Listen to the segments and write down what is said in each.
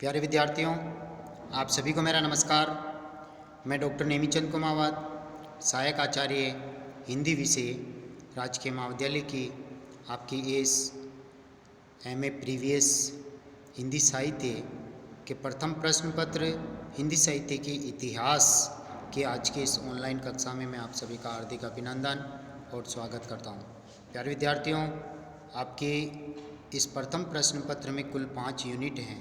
प्यारे विद्यार्थियों, आप सभी को मेरा नमस्कार। मैं डॉक्टर नेमीचंद कुमावत, सहायक आचार्य हिंदी विषय, राजकीय महाविद्यालय की आपकी इस एमए प्रीवियस हिंदी साहित्य के प्रथम प्रश्न पत्र हिंदी साहित्य के इतिहास के आज के इस ऑनलाइन कक्षा में मैं आप सभी का हार्दिक अभिनंदन और स्वागत करता हूं। प्यारे विद्यार्थियों, आपके इस प्रथम प्रश्न पत्र में कुल 5 यूनिट हैं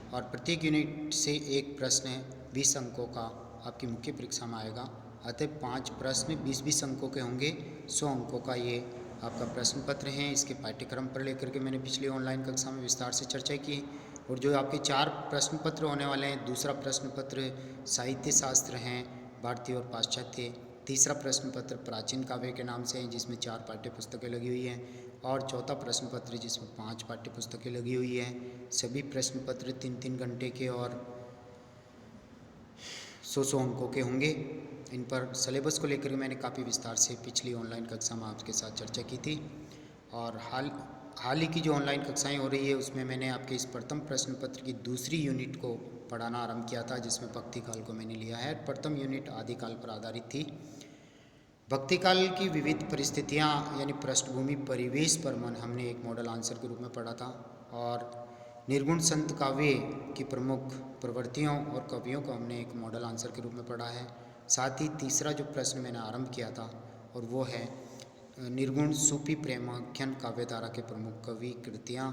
और प्रत्येक यूनिट से एक प्रश्न 20 अंकों का आपकी मुख्य परीक्षा में आएगा। अतः 5 प्रश्न 20-20 अंकों के होंगे। 100 अंकों का ये आपका प्रश्न पत्र है। इसके पाठ्यक्रम पर लेकर के मैंने पिछली ऑनलाइन कक्षा में विस्तार से चर्चा की। और जो आपके 4 प्रश्न पत्र होने वाले हैं, दूसरा प्रश्न पत्र साहित्य शास्त्र हैं, भारतीय और पाश्चात्य। तीसरा प्रश्न पत्र प्राचीन काव्य के नाम से है, जिसमें 4 पाठ्य पुस्तकें लगी हुई हैं। और चौथा प्रश्न पत्र जिसमें 5 पाठ्य पुस्तकें लगी हुई हैं। सभी प्रश्न पत्र 3-3 घंटे के और 100 अंकों के होंगे। इन पर सिलेबस को लेकर मैंने काफ़ी विस्तार से पिछली ऑनलाइन कक्षा में आपके साथ चर्चा की थी। और हाल ही की जो ऑनलाइन कक्षाएं हो रही है उसमें मैंने आपके इस प्रथम प्रश्न पत्र की दूसरी यूनिट को पढ़ाना आरंभ किया था, जिसमें भक्ति काल को मैंने लिया है। प्रथम यूनिट आदिकाल पर आधारित थी। भक्ति काल की विविध परिस्थितियाँ यानी पृष्ठभूमि परिवेश पर मन हमने एक मॉडल आंसर के रूप में पढ़ा था। और निर्गुण संत काव्य की प्रमुख प्रवृत्तियों और कवियों को हमने एक मॉडल आंसर के रूप में पढ़ा है। साथ ही तीसरा जो प्रश्न मैंने आरंभ किया था और वो है निर्गुण सूफी प्रेमाख्यान काव्यधारा के प्रमुख कवि कृतियाँ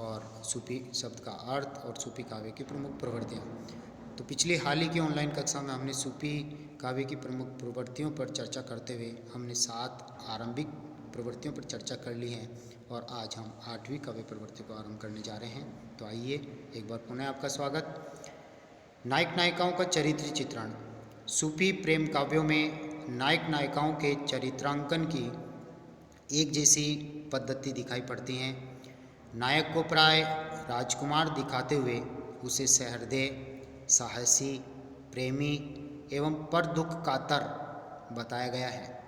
और सूफी शब्द का अर्थ और सूफी काव्य की प्रमुख प्रवृत्तियाँ। तो पिछली हाल ही की ऑनलाइन कक्षा में हमने सूफी काव्य की प्रमुख प्रवृत्तियों पर चर्चा करते हुए हमने 7 आरंभिक प्रवृत्तियों पर चर्चा कर ली है और आज हम 8वीं काव्य प्रवृत्ति को आरंभ करने जा रहे हैं। तो आइए एक बार पुनः आपका स्वागत। नायक नायिकाओं का चरित्र चित्रण। सूफी प्रेम काव्यों में नायक नायिकाओं के चरित्रांकन की एक जैसी पद्धति दिखाई पड़ती है। नायक को प्राय राजकुमार दिखाते हुए उसे सहृदय, साहसी, प्रेमी एवं पर दुख कातर बताया गया है,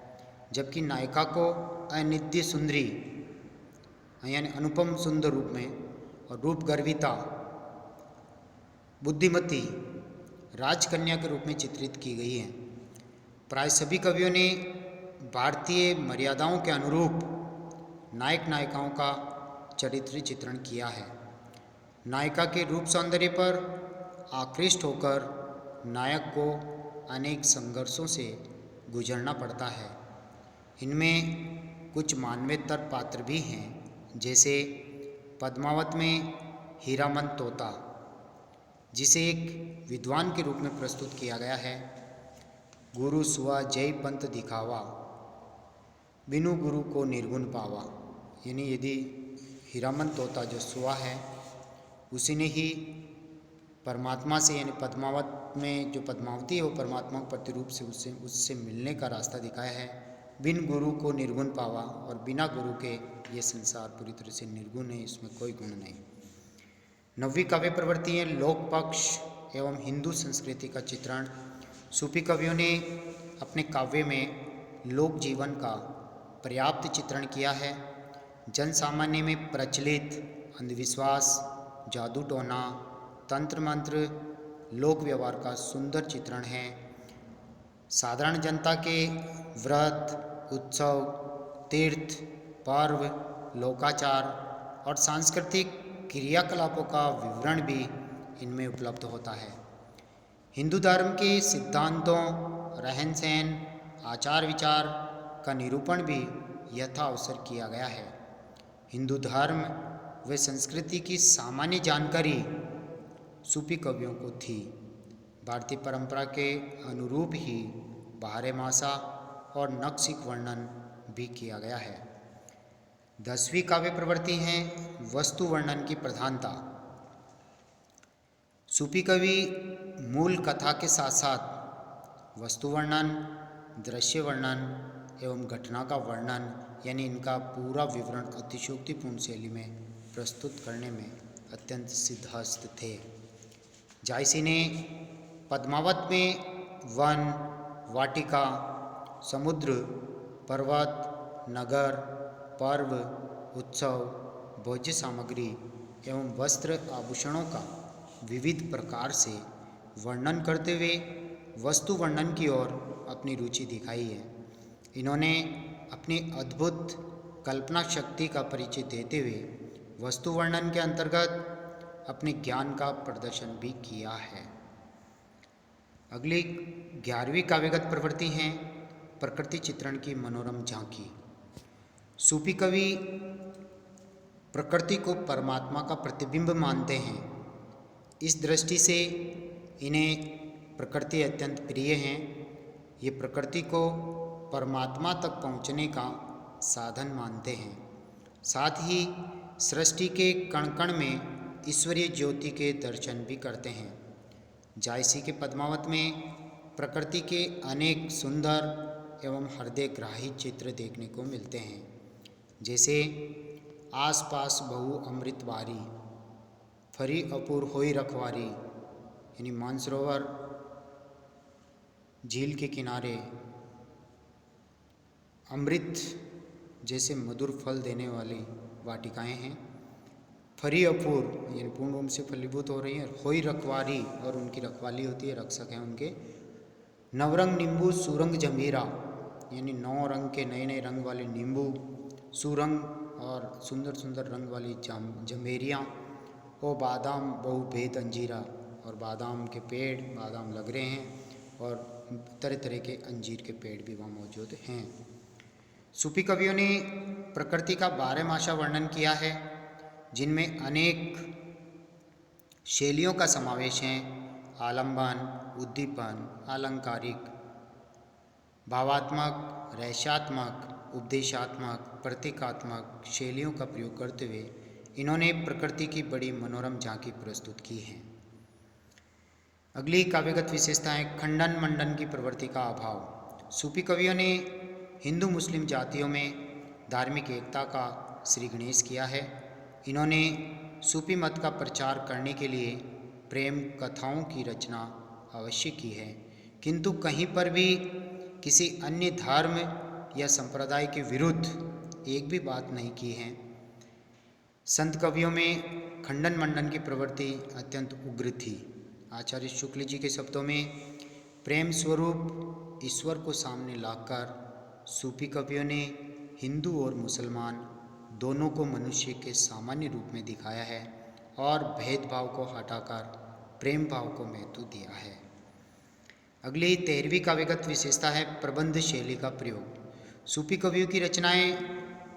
जबकि नायिका को अनित्य सुंदरी यानी अनुपम सुंदर रूप में और रूप गर्विता, बुद्धिमती, राजकन्या के रूप में चित्रित की गई है। प्राय सभी कवियों ने भारतीय मर्यादाओं के अनुरूप नायक नायिकाओं का चरित्र चित्रण किया है। नायिका के रूप सौंदर्य पर आकृष्ट होकर नायक को अनेक संघर्षों से गुजरना पड़ता है। इनमें कुछ मानवेतर पात्र भी हैं, जैसे पद्मावत में हीरामन तोता, जिसे एक विद्वान के रूप में प्रस्तुत किया गया है। गुरु सुआ जय पंथ दिखावा, बिनु गुरु को निर्गुण पावा। यानी यदि हीरामन तोता जो सुआ है उसी ने ही परमात्मा से यानी पद्मावत में जो पद्मावती है वो परमात्मा के प्रतिरूप से उससे मिलने का रास्ता दिखाया है। बिन गुरु को निर्गुण पावा, और बिना गुरु के ये संसार पूरी तरह से निर्गुण है, इसमें कोई गुण नहीं। 9वीं काव्य प्रवृत्ति है लोक पक्ष एवं हिंदू संस्कृति का चित्रण। सूफी कवियों ने अपने काव्य में लोक जीवन का पर्याप्त चित्रण किया है। जन सामान्य में प्रचलित अंधविश्वास, जादू टोना, तंत्र मंत्र, लोक व्यवहार का सुंदर चित्रण है। साधारण जनता के व्रत, उत्सव, तीर्थ, पर्व, लोकाचार और सांस्कृतिक क्रियाकलापों का विवरण भी इनमें उपलब्ध होता है। हिंदू धर्म के सिद्धांतों, रहन सहन, आचार विचार का निरूपण भी यथाअवसर किया गया है। हिंदू धर्म व संस्कृति की सामान्य जानकारी सूफी कवियों को थी। भारतीय परंपरा के अनुरूप ही बारहमासा और नक्शिक वर्णन भी किया गया है। 10वीं काव्य प्रवृत्ति है वस्तु वर्णन की प्रधानता। सूफी कवि मूल कथा के साथ साथ वस्तु वर्णन, दृश्य वर्णन एवं घटना का वर्णन यानी इनका पूरा विवरण अतिशयोक्तिपूर्ण शैली में प्रस्तुत करने में अत्यंत सिद्धहस्त थे। जायसी ने पद्मावत में वन, वाटिका, समुद्र, पर्वत, नगर, पर्व, उत्सव, भोज्य सामग्री एवं वस्त्र आभूषणों का विविध प्रकार से वर्णन करते हुए वस्तु वर्णन की ओर अपनी रुचि दिखाई है। इन्होंने अपनी अद्भुत कल्पना शक्ति का परिचय देते हुए वस्तु वर्णन के अंतर्गत अपने ज्ञान का प्रदर्शन भी किया है। अगली 11वीं काव्यगत प्रवृत्ति है प्रकृति चित्रण की मनोरम झांकी। सूफी कवि प्रकृति को परमात्मा का प्रतिबिंब मानते हैं। इस दृष्टि से इन्हें प्रकृति अत्यंत प्रिय है। ये प्रकृति को परमात्मा तक पहुँचने का साधन मानते हैं। साथ ही सृष्टि के कण कण में ईश्वरीय ज्योति के दर्शन भी करते हैं। जायसी के पद्मावत में प्रकृति के अनेक सुंदर एवं हृदयग्राही चित्र देखने को मिलते हैं, जैसे आसपास बहु अमृत वारी, फरी अपूर होई रखवारी, यानी मानसरोवर झील के किनारे अमृत जैसे मधुर फल देने वाली वाटिकाएं हैं। फरी अपूर यानी पूर्ण रूप से फलीभूत हो रही है। होई रखवारी और उनकी रखवाली होती है, रक्षक हैं उनके। नवरंग नींबू सुरंग जमीरा, यानी 9 रंग के नए नए रंग वाले नींबू, सुरंग और सुंदर सुंदर रंग वाली जमेरियाँ, ओ बादाम बहु भेद अंजीरा, और बादाम के पेड़, बादाम लग रहे हैं और तरह तरह के अंजीर के पेड़ भी वहाँ मौजूद हैं। सूफी कवियों ने प्रकृति का 12मासा वर्णन किया है, जिनमें अनेक शैलियों का समावेश है। आलंबन, उद्दीपन, अलंकारिक, भावात्मक, रहस्यात्मक, उपदेशात्मक, प्रतीकात्मक शैलियों का प्रयोग करते हुए इन्होंने प्रकृति की बड़ी मनोरम झांकी प्रस्तुत की है। अगली काव्यगत विशेषता है खंडन मंडन की प्रवृत्ति का अभाव। सूफी कवियों ने हिंदू मुस्लिम जातियों में धार्मिक एकता का श्री गणेश किया है। इन्होंने सूफी मत का प्रचार करने के लिए प्रेम कथाओं की रचना अवश्य की है, किंतु कहीं पर भी किसी अन्य धर्म या संप्रदाय के विरुद्ध एक भी बात नहीं की है। संत कवियों में खंडन मंडन की प्रवृत्ति अत्यंत उग्र थी। आचार्य शुक्ल जी के शब्दों में प्रेम स्वरूप ईश्वर को सामने लाकर सूफी कवियों ने हिंदू और मुसलमान दोनों को मनुष्य के सामान्य रूप में दिखाया है और भेदभाव को हटाकर प्रेम भाव को महत्व दिया है। अगली 13वीं काव्यगत विशेषता है प्रबंध शैली का प्रयोग। सूफी कवियों की रचनाएं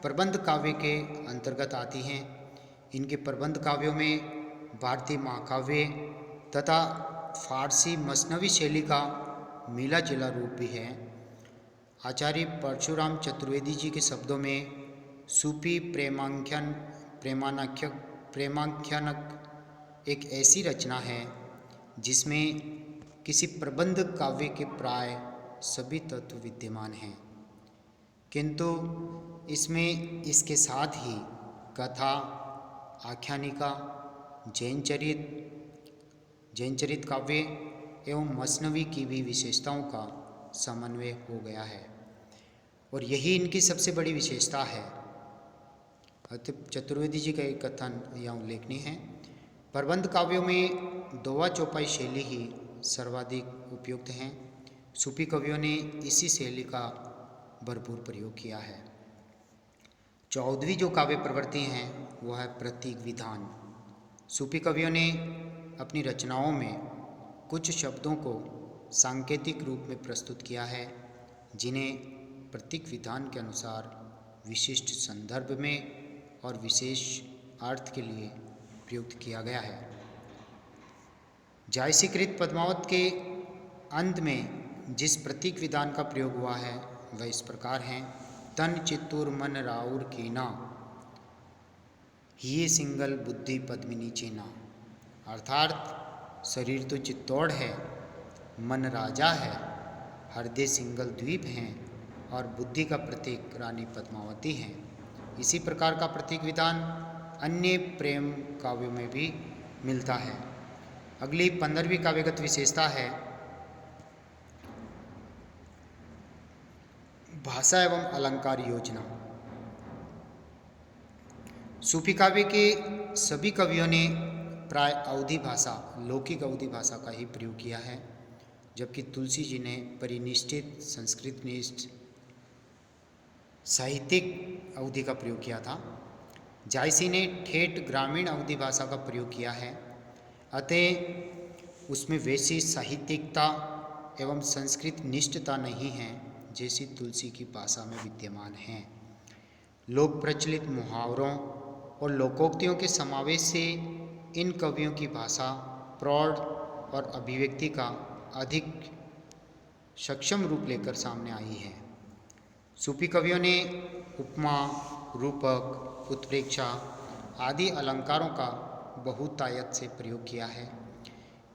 प्रबंध काव्य के अंतर्गत आती हैं। इनके प्रबंध काव्यों में भारतीय महाकाव्य तथा फारसी मसनवी शैली का मिला जुला रूप भी है। आचार्य परशुराम चतुर्वेदी जी के शब्दों में सूफी प्रेमाख्यानक एक ऐसी रचना है जिसमें किसी प्रबंध काव्य के प्राय सभी तत्व विद्यमान हैं, किंतु इसमें इसके साथ ही कथा, आख्यानिका, जैन चरित काव्य एवं मसनवी की भी विशेषताओं का समन्वय हो गया है और यही इनकी सबसे बड़ी विशेषता है। चतुर्वेदी जी का एक कथन या उल्लेखनीय है। प्रबंध काव्यों में दोवा चौपाई शैली ही सर्वाधिक उपयुक्त हैं। सूफी कवियों ने इसी शैली का भरपूर प्रयोग किया है। 14वीं जो काव्य प्रवृत्ति हैं वह है प्रतीक विधान। सूफी कवियों ने अपनी रचनाओं में कुछ शब्दों को सांकेतिक रूप में प्रस्तुत किया है, जिन्हें प्रतीक विधान के अनुसार विशिष्ट संदर्भ में और विशेष अर्थ के लिए प्रयुक्त किया गया है। जायसीकृत पद्मावत के अंत में जिस प्रतीक विधान का प्रयोग हुआ है वह इस प्रकार है। तन चित्तूर मन राउर कीना, ये सिंगल बुद्धि पद्मिनी चीना। अर्थात शरीर तो चित्तौड़ है, मन राजा है, हृदय सिंगल द्वीप हैं और बुद्धि का प्रतीक रानी पद्मावती हैं। इसी प्रकार का प्रतीक विधान अन्य प्रेम काव्यों में भी मिलता है। अगली 15वीं काव्यगत विशेषता है भाषा एवं अलंकार योजना। सूफी काव्य के सभी कवियों ने प्राय अवधी भाषा, लौकिक अवधी भाषा का ही प्रयोग किया है, जबकि तुलसी जी ने परिनिष्ठित संस्कृतनिष्ठ साहित्यिक अवधि का प्रयोग किया था। जायसी ने ठेठ ग्रामीण अवधी भाषा का प्रयोग किया है, अतः उसमें वैसी साहित्यिकता एवं संस्कृत निष्ठता नहीं है जैसी तुलसी की भाषा में विद्यमान है। लोक प्रचलित मुहावरों और लोकोक्तियों के समावेश से इन कवियों की भाषा प्रौढ़ और अभिव्यक्ति का अधिक सक्षम रूप लेकर सामने आई है। सूफी कवियों ने उपमा, रूपक, उत्प्रेक्षा आदि अलंकारों का बहुतायत से प्रयोग किया है,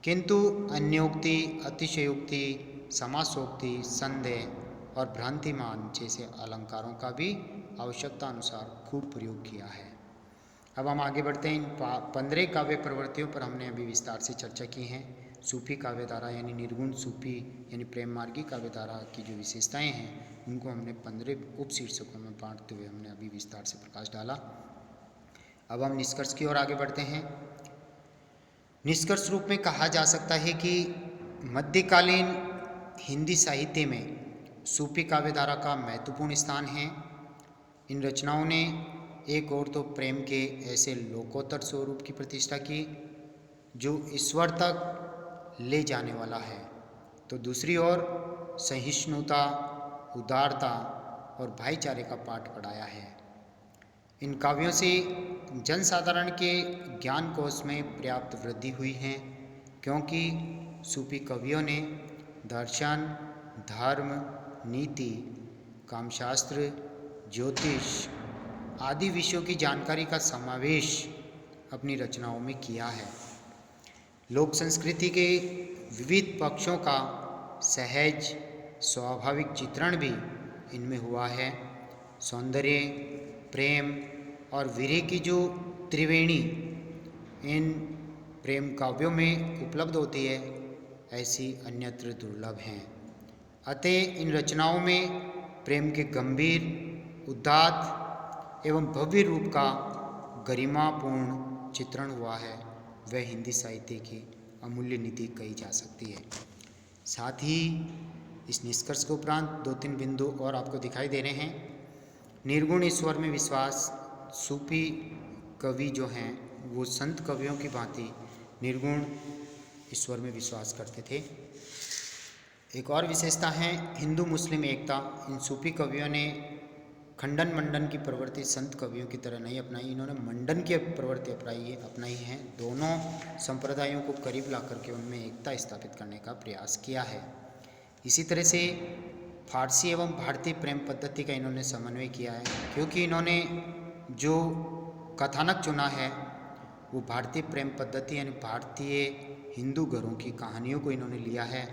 किंतु अन्योक्ति, अतिशयोक्ति, समासोक्ति, संदेह और भ्रांतिमान जैसे अलंकारों का भी आवश्यकता अनुसार खूब प्रयोग किया है। अब हम आगे बढ़ते हैं। इन 15 काव्य प्रवृत्तियों पर हमने अभी विस्तार से चर्चा की है। सूफी काव्यधारा यानी निर्गुण सूफी यानी प्रेम मार्गी काव्यधारा की जो विशेषताएं हैं उनको हमने 15 उप शीर्षकों में बांटते हुए हमने अभी विस्तार से प्रकाश डाला। अब हम निष्कर्ष की ओर आगे बढ़ते हैं। निष्कर्ष रूप में कहा जा सकता है कि मध्यकालीन हिंदी साहित्य में सूफी काव्यधारा का महत्वपूर्ण स्थान है। इन रचनाओं ने एक और तो प्रेम के ऐसे लोकोत्तर स्वरूप की प्रतिष्ठा की जो ईश्वर तक ले जाने वाला है, तो दूसरी ओर सहिष्णुता, उदारता और भाईचारे का पाठ पढ़ाया है। इन काव्यों से जनसाधारण के ज्ञान कोश में पर्याप्त वृद्धि हुई है, क्योंकि सूफी कवियों ने दर्शन, धर्म, नीति, कामशास्त्र, ज्योतिष आदि विषयों की जानकारी का समावेश अपनी रचनाओं में किया है। लोक संस्कृति के विविध पक्षों का सहज स्वाभाविक चित्रण भी इनमें हुआ है। सौंदर्य, प्रेम और वीर्य की जो त्रिवेणी इन प्रेम काव्यों में उपलब्ध होती है, ऐसी अन्यत्र दुर्लभ हैं। अतः इन रचनाओं में प्रेम के गंभीर, उदात्त एवं भव्य रूप का गरिमापूर्ण चित्रण हुआ है, वह हिंदी साहित्य की अमूल्य निधि कही जा सकती है। साथ ही इस निष्कर्ष के उपरांत 2-3 बिंदु और आपको दिखाई दे रहे हैं। निर्गुण ईश्वर में विश्वास, सूफी कवि जो हैं वो संत कवियों की भांति निर्गुण ईश्वर में विश्वास करते थे। एक और विशेषता है हिंदू मुस्लिम एकता। इन सूफी कवियों ने खंडन मंडन की प्रवृत्ति संत कवियों की तरह नहीं अपनाई, इन्होंने मंडन की प्रवृत्ति अपनाई है। दोनों संप्रदायों को करीब ला करके उनमें एकता स्थापित करने का प्रयास किया है। इसी तरह से फारसी एवं भारतीय प्रेम पद्धति का इन्होंने समन्वय किया है, क्योंकि इन्होंने जो कथानक चुना है वो भारतीय प्रेम पद्धति यानी भारतीय हिंदू घरों की कहानियों को इन्होंने लिया है,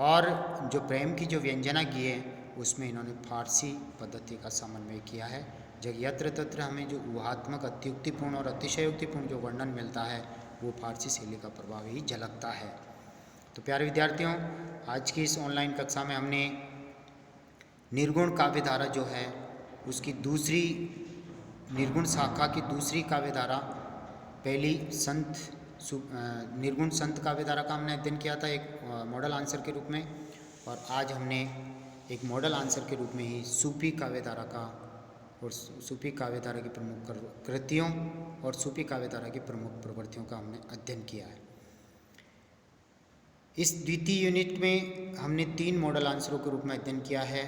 और जो प्रेम की जो व्यंजना की है उसमें इन्होंने फारसी पद्धति का समन्वय किया है। जब यत्र तत्र हमें जो ऊहात्मक, अत्युक्तिपूर्ण और अतिशयोक्तिपूर्ण जो वर्णन मिलता है वो फारसी शैली का प्रभाव ही झलकता है। तो प्यारे विद्यार्थियों, आज की इस ऑनलाइन कक्षा में हमने निर्गुण काव्यधारा जो है उसकी दूसरी निर्गुण शाखा की दूसरी काव्यधारा, पहली निर्गुण संत काव्यधारा का हमने अध्ययन किया था एक मॉडल आंसर के रूप में, और आज हमने एक मॉडल आंसर के रूप में ही सूफी काव्यधारा का और सूफी काव्यधारा की प्रमुख कृतियों और सूफी काव्यधारा की प्रमुख प्रवृत्तियों का हमने अध्ययन किया है। इस द्वितीय यूनिट में हमने 3 मॉडल आंसरों के रूप में अध्ययन किया है।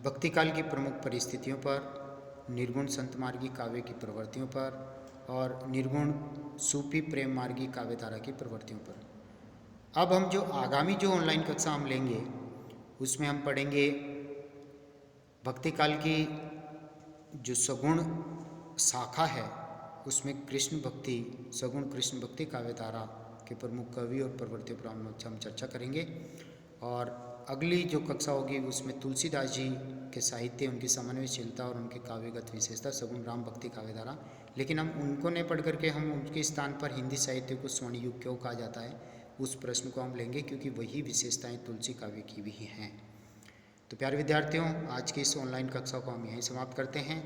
भक्तिकाल की प्रमुख परिस्थितियों पर, निर्गुण संत मार्गी काव्य की प्रवृत्तियों पर और निर्गुण सूफी प्रेम मार्गी काव्यधारा की प्रवृत्तियों पर। अब हम जो आगामी जो ऑनलाइन कक्षा हम लेंगे उसमें हम पढ़ेंगे भक्तिकाल की जो सगुण शाखा है उसमें कृष्ण भक्ति, सगुण कृष्ण भक्ति काव्यधारा के प्रमुख कवि और प्रवृत्तियों पर हम चर्चा करेंगे। और अगली जो कक्षा होगी उसमें तुलसीदास जी के साहित्य, उनकी समन्वयशीलता और उनके काव्यगत विशेषता, सगुण राम भक्ति काव्यधारा। लेकिन हम उनको नहीं पढ़ करके हम उनके स्थान पर हिंदी साहित्य को स्वर्ण युग क्यों कहा जाता है उस प्रश्न को हम लेंगे, क्योंकि वही विशेषताएं तुलसी काव्य की भी हैं। तो प्यारे विद्यार्थियों, आज की इस ऑनलाइन कक्षा को हम यहीं समाप्त करते हैं।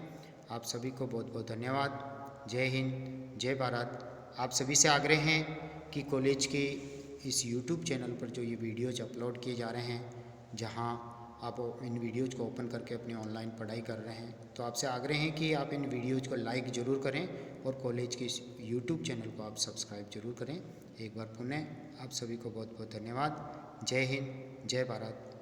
आप सभी को बहुत बहुत धन्यवाद। जय हिंद, जय भारत, आप सभी से आग्रह है कि कॉलेज के इस YouTube चैनल पर जो ये वीडियोज़ अपलोड किए जा रहे हैं, जहां आप इन वीडियोज़ को ओपन करके अपनी ऑनलाइन पढ़ाई कर रहे हैं, तो आपसे आग्रह है कि आप इन वीडियोज़ को लाइक ज़रूर करें और कॉलेज के इस YouTube चैनल को आप सब्सक्राइब ज़रूर करें। एक बार पुनः आप सभी को बहुत बहुत धन्यवाद। जय हिंद, जय भारत।